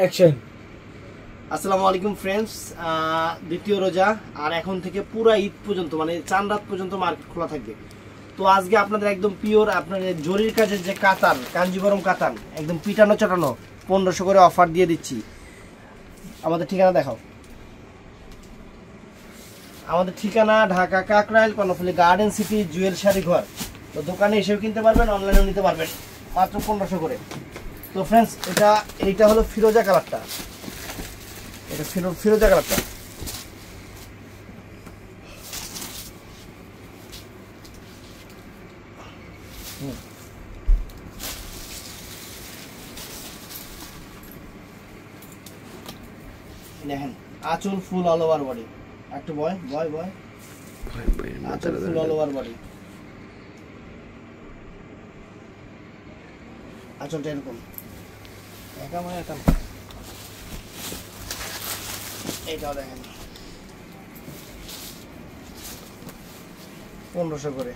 Action. আসসালামু আলাইকুম friends, দ্বিতীয় রোজা আর এখন থেকে পুরো ঈদ পর্যন্ত মানে চাঁদ রাত পর্যন্ত মার্কেট খোলা থাকবে। তো আজকে আপনাদের একদম পিওর আপনাদের জরির কাজের যে কাতান, কাঞ্জিবরম কাতান একদম পিটানো চাটানো 1500 করে অফার দিয়ে দিচ্ছি। আমাদের ঠিকানা দেখাও। আমাদের ঠিকানা ঢাকা কাকরাইল কর্ণফুলী গার্ডেন সিটি জুয়েল শাড়ি ঘর। তো দোকানে এসেও কিনতে পারবেন, অনলাইনেও নিতে পারবেন মাত্র 1500 করে। তো ফ্রেন্ডস এইটা হলো ফিরোজা কালারটা, এটা ফিরোজা কালারটা। দেখেন আঁচল ফুল অল ওভার বডি, একটু বয় বয় বয় আঁচল ফুল অল ওভার বডি, আঁচলটা এরকম একা মানে একা। এইটাও দেখেন 1500 করে।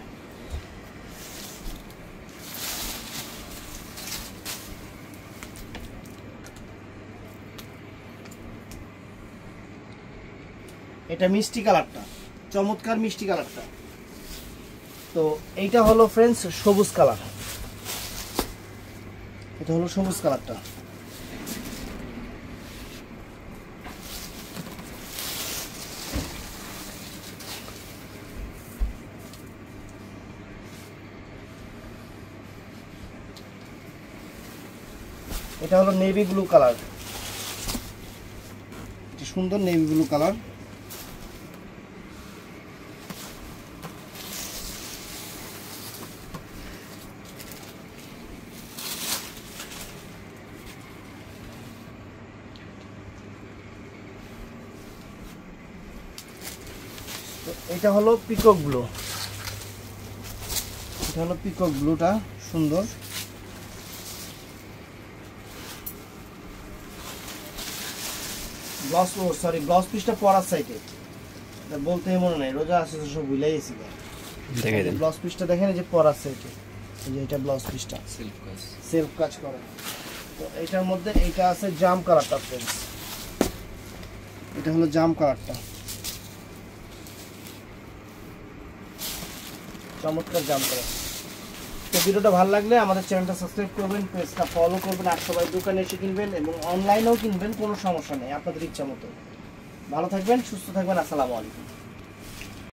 এটা মিষ্টি কালারটা, চমৎকার মিষ্টি কালারটা। তো এইটা হলো ফ্রেন্ডস সবুজ কালার, এটা হলো সবুজ কালারটা। এটা হলো নেভি ব্লু কালার, এটা সুন্দর নেভি ব্লু কালার। এটা হলো পিকক ব্লু, এটা হলো পিকক ব্লুটা সুন্দর। গ্লস পিসটা পরার সাইডে বলতে মনে নাই, রোজা আছে সব ভুলাই গেছি। গ্লস পিসটা দেখেন এই যে পরার সাইডে, এই যে এটা গ্লস পিসটা সেলফ কাজ করা। তো এটার মধ্যে এইটা আছে জাম কালারটা ফ্রেন্ডস, এটা হলো জাম কালারটা, চমৎকার জাম কালার। তো ভিডিওটা ভালো লাগলে আমাদের চ্যানেলটা সাবস্ক্রাইব করবেন, পেজটা ফলো করবেন, আর সবাই দোকানে এসে কিনবেন এবং অনলাইনেও কিনবেন, কোনো সমস্যা নেই, আপনাদের ইচ্ছা মতো। ভালো থাকবেন, সুস্থ থাকবেন, আসসালামু আলাইকুম।